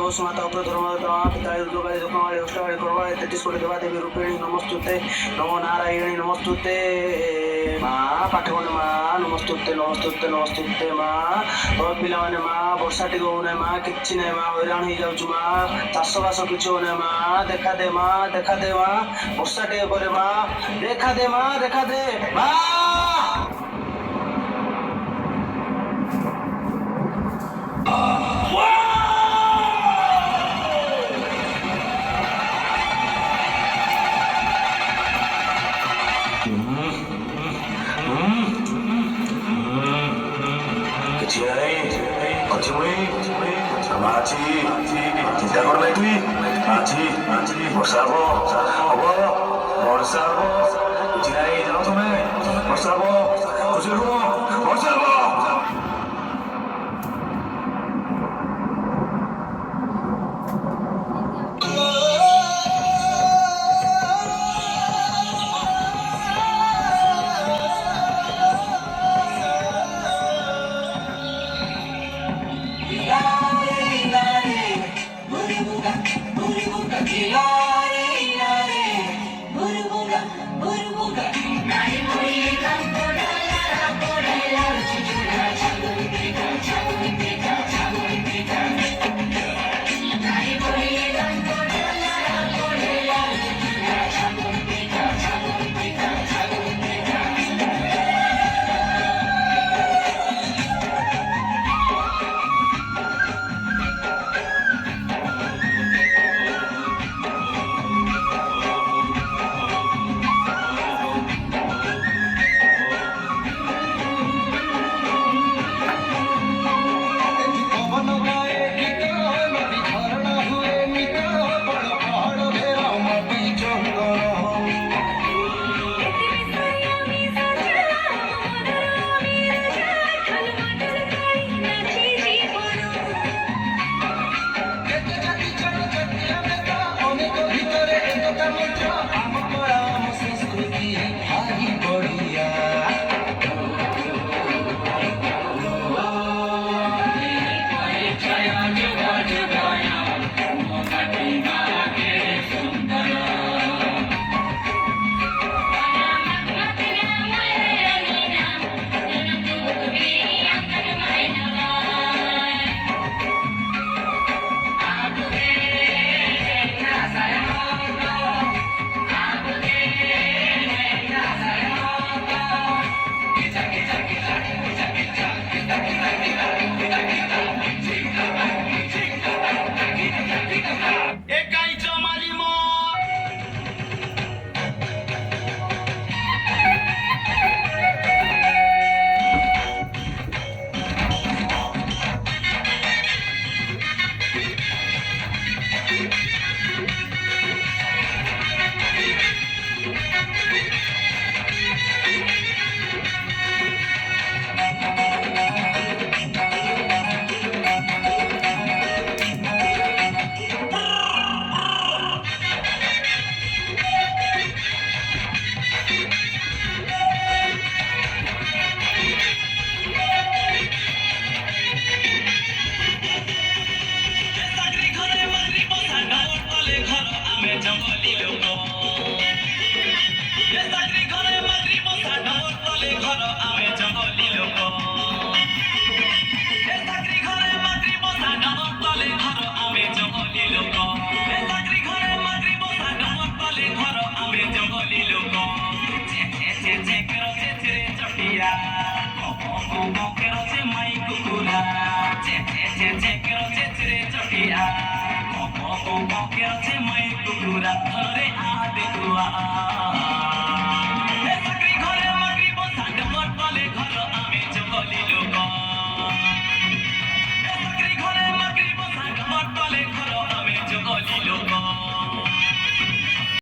सुमाता उपद्रवमा पिताय दुर्गाय दुःखमाय अष्टाय करवाय 33 कोटि देवादेवी रूपिणी नमस्तुते नमो नारायणी नमस्तुते माँ पाठगण माँ नमस्तुते नमस्तुते नमस्तुते माँ पिलाने माँ वर्षा टी होना माँ कि ना माँ हैरान हो जाऊँ माँ चाषबास किसी होना माँ देखा दे माँ वर्षा टी माँ देखा दे माँ মাছি চিন্তা কর নাই তুই মাছি বর্ষা হব বর্ষা হব কিছু নাই জানো তুমি বর্ষা হব খুশি হব বর্ষা হব Quiero ser muy cultura, a